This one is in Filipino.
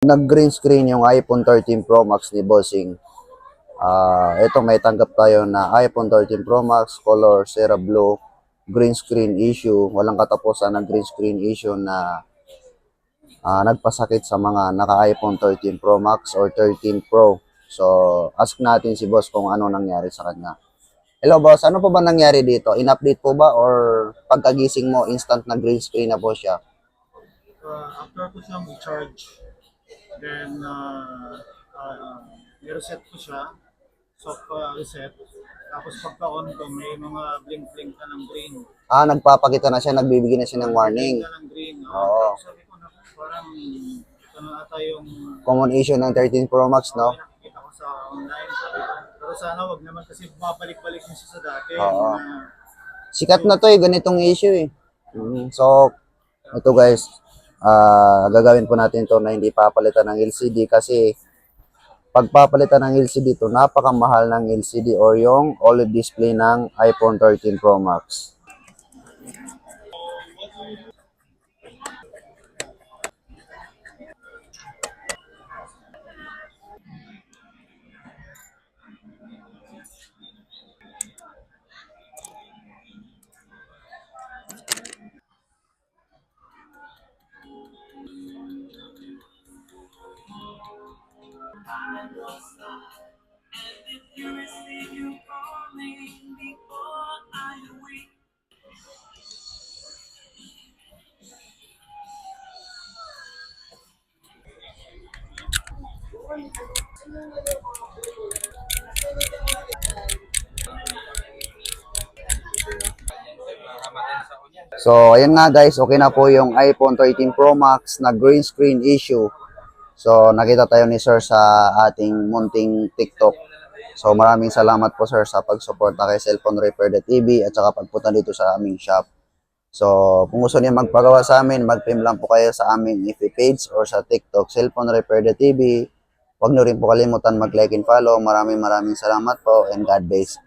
nag-green screen yung iPhone 13 Pro Max ni Bossing. Ito may tanggap tayo na iPhone 13 Pro Max, color Sierra Blue, green screen issue. Walang katapusan ng green screen issue na nagpasakit sa mga naka-iPhone 13 Pro Max or 13 Pro. So, ask natin si boss kung ano nangyari sa kanya. Hello boss, ano po ba nangyari dito? In-update po ba or pagkagising mo, instant na green screen na po siya? After ko siyang i-charge, then i-reset ko siya, soft reset. Tapos pagka-on ko, may mga blink-blink na ng green. Nagpapakita na siya, nagbibigay na siya ng warning. Na ng green. Oo. Sabi ko na parang ito na ata yung Common issue ng 13 Pro Max, no? nakikita ko sa online. Sabi ko, pero sana wag naman kasi bumabalik-balik na siya sa dati. Oo. Na, Sikat na to ganitong issue eh. So, ito guys, gagawin po natin to na hindi papalitan ng LCD kasi pagpapalitan ng LCD to, napakamahal ng LCD or yung OLED display ng iPhone 13 Pro Max. So, ayan nga guys, okay na po yung iPhone 13 Pro Max na green screen issue. So, nakita tayo ni Sir sa ating munting TikTok. So, maraming salamat po Sir sa pagsuporta kay Cellphone Repair TV at saka pagpunta dito sa aming shop. So, kung gusto niyo magpagawa sa amin, mag-PM lang po kayo sa aming FB page or sa TikTok, Cellphone Repair TV. Huwag niyo rin po kalimutan mag-like and follow. Maraming salamat po and God bless.